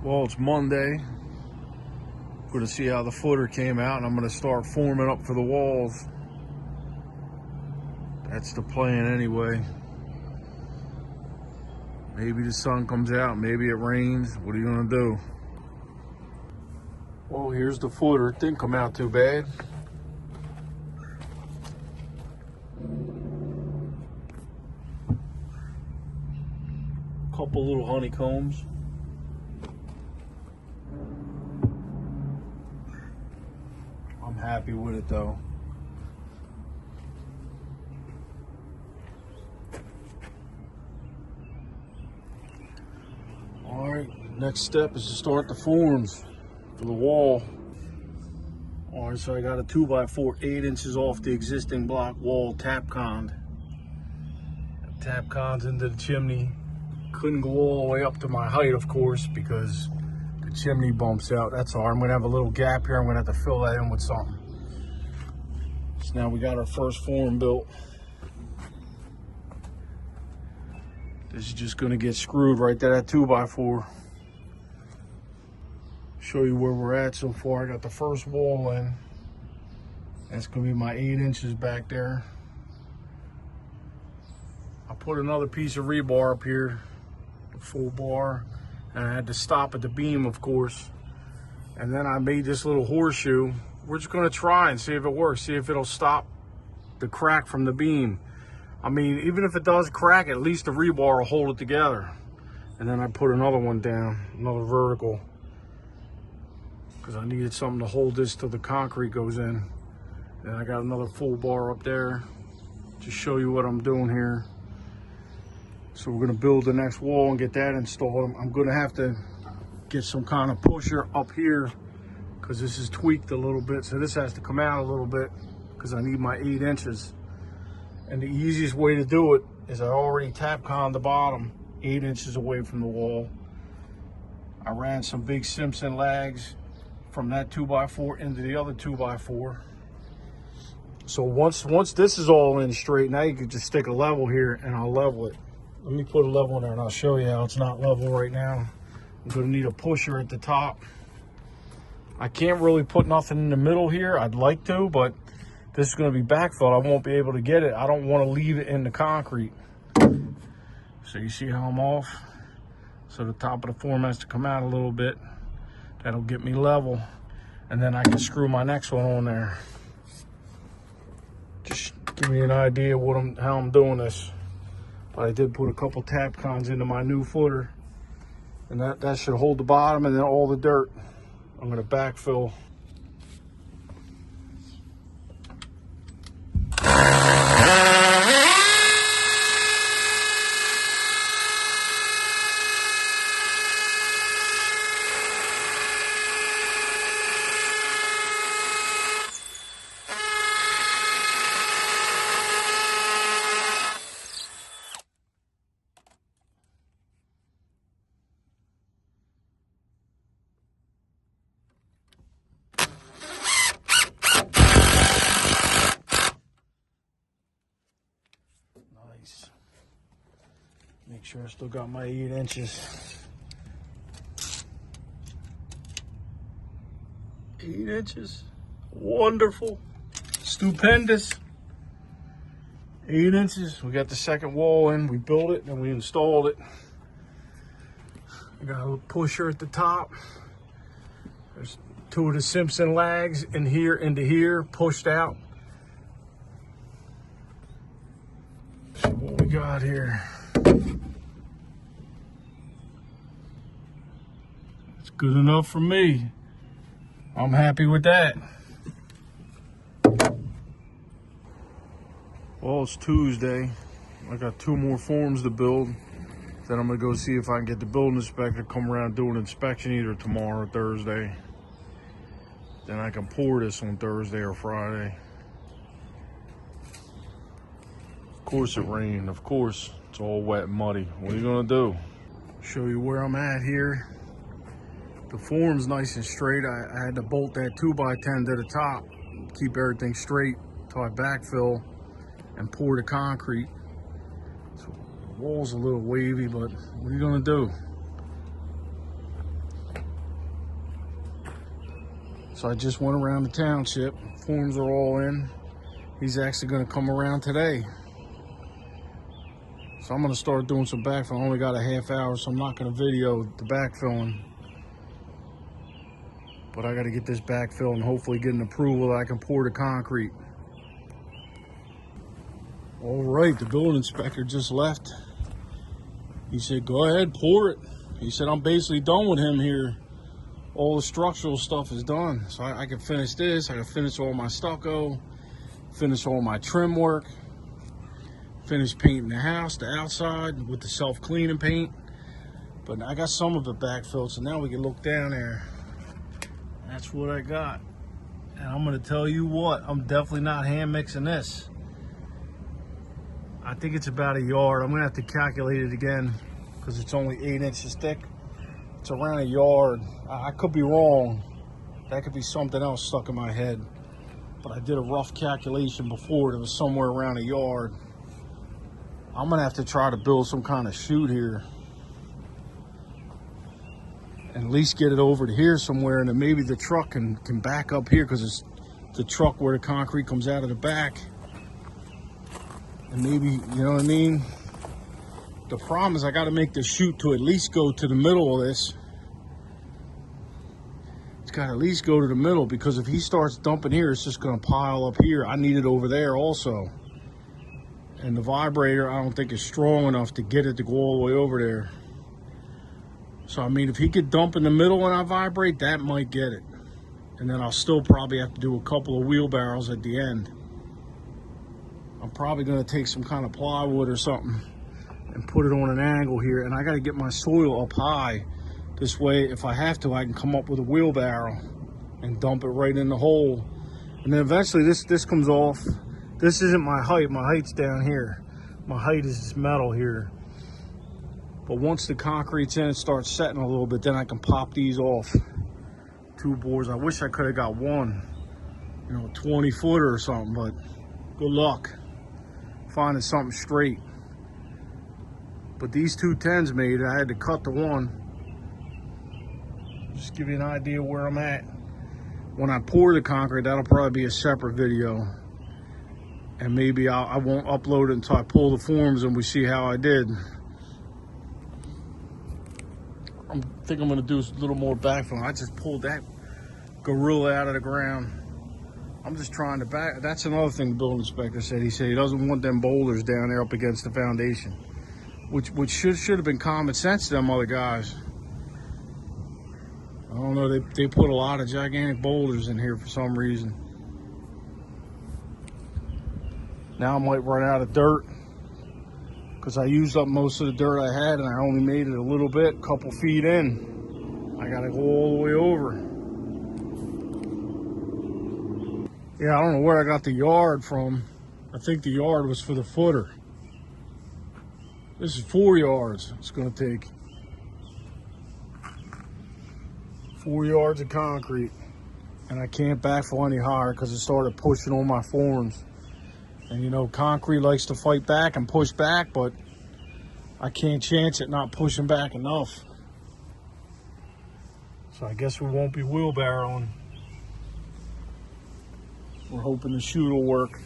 Well, it's Monday. We're gonna see how the footer came out, and I'm gonna start forming up for the walls. That's the plan anyway. Maybe the sun comes out, maybe it rains. What are you gonna do? Well, here's the footer. It didn't come out too bad. Couple little honeycombs. I'm happy with it though. All right, next step is to start the forms for the wall. All right, so I got a 2x4, 8 inches off the existing block wall Tapcon. Tapcons into the chimney. Couldn't go all the way up to my height, of course, because the chimney bumps out. That's all. I'm gonna have a little gap here. I'm gonna have to fill that in with something. So now we got our first form built. This is just gonna get screwed right there at 2x4. Show you where we're at so far. I got the first wall in. That's gonna be my 8 inches back there. I put another piece of rebar up here, the full bar, and I had to stop at the beam, of course. And then I made this little horseshoe. We're just gonna try and see if it works, see if it'll stop the crack from the beam. I mean, even if it does crack, at least the rebar will hold it together. And then I put another one down, another vertical, because I needed something to hold this till the concrete goes in. And I got another full bar up there to show you what I'm doing here. So we're gonna build the next wall and get that installed. I'm gonna have to get some kind of pusher up here because this is tweaked a little bit. So this has to come out a little bit because I need my 8 inches. And the easiest way to do it is I already Tapcon the bottom 8 inches away from the wall. I ran some big Simpson lags from that 2x4 into the other 2x4. So once this is all in straight, now you can just stick a level here and I'll level it. Let me put a level in there and I'll show you how it's not level right now. I'm gonna need a pusher at the top. I can't really put nothing in the middle here. I'd like to, but this is gonna be backfilled. I won't be able to get it. I don't wanna leave it in the concrete. So you see how I'm off? So the top of the form has to come out a little bit. That'll get me level. And then I can screw my next one on there. Just give me an idea how I'm doing this. But I did put a couple Tapcons into my new footer, and that should hold the bottom, and then all the dirt I'm gonna backfill. Nice. Make sure I still got my 8 inches. 8 inches. Wonderful. Stupendous. 8 inches. We got the second wall in. We built it and we installed it. I got a little pusher at the top. There's 2 of the Simpson lags in here into here, pushed out. See what we got here. It's good enough for me. I'm happy with that. Well, it's Tuesday. I got 2 more forms to build. Then I'm gonna go see if I can get the building inspector to come around and do an inspection either tomorrow or Thursday. Then I can pour this on Thursday or Friday. Of course it rained, of course. It's all wet and muddy. What are you gonna do? Show you where I'm at here. The form's nice and straight. I had to bolt that 2x10 to the top, keep everything straight until I backfill and pour the concrete. So the wall's a little wavy, but what are you gonna do? So I just went around the township. Forms are all in. He's actually going to come around today. So I'm going to start doing some backfill. I only got a half hour, so I'm not going to video the backfilling. But I got to get this backfill and hopefully get an approval that I can pour the concrete. All right, the building inspector just left. He said, go ahead, pour it. He said, I'm basically done with him here. All the structural stuff is done. So I can finish this. I can finish all my stucco, finish all my trim work, finish painting the house, the outside with the self-cleaning paint. But I got some of it backfilled, so now we can look down there. That's what I got. And I'm gonna tell you what, I'm definitely not hand mixing this. I think it's about a yard. I'm gonna have to calculate it again because it's only 8 inches thick. It's around a yard. I could be wrong. That could be something else stuck in my head. But I did a rough calculation before. It was somewhere around a yard. I'm gonna have to try to build some kind of chute here. And at least get it over to here somewhere, and then maybe the truck can back up here because it's the truck where the concrete comes out of the back. And maybe, you know what I mean? The problem is I got to make the chute to at least go to the middle of this. It's got to at least go to the middle, because if he starts dumping here, it's just going to pile up here. I need it over there also. And the vibrator, I don't think is strong enough to get it to go all the way over there. So, I mean, if he could dump in the middle and I vibrate, that might get it. And then I'll still probably have to do a couple of wheelbarrows at the end. I'm probably going to take some kind of plywood or something and put it on an angle here. And I got to get my soil up high. This way, if I have to, I can come up with a wheelbarrow and dump it right in the hole. And then eventually this comes off. This isn't my height. My height's down here. My height is this metal here. But once the concrete's in, it starts setting a little bit, then I can pop these off. 2 bores. I wish I could have got one, 20 footer or something, but good luck finding something straight. But these 2 10s made it. I had to cut the one. Just give you an idea where I'm at. When I pour the concrete, that'll probably be a separate video. And maybe I won't upload it until I pull the forms and we see how I did. I think I'm gonna do a little more backfill. I just pulled that gorilla out of the ground. I'm just trying to back. That's another thing the building inspector said. He said he doesn't want them boulders down there up against the foundation, which should have been common sense to them other guys. I don't know. They put a lot of gigantic boulders in here for some reason. Now I might run out of dirt because I used up most of the dirt I had, and I only made it a little bit, couple feet in. I gotta go all the way over. Yeah, I don't know where I got the yard from. I think the yard was for the footer. This is 4 yards it's gonna take. 4 yards of concrete. And I can't backfill any higher because it started pushing on my forms. And concrete likes to fight back and push back, but I can't chance it not pushing back enough. So I guess we won't be wheelbarrowing. We're hoping the chute will work.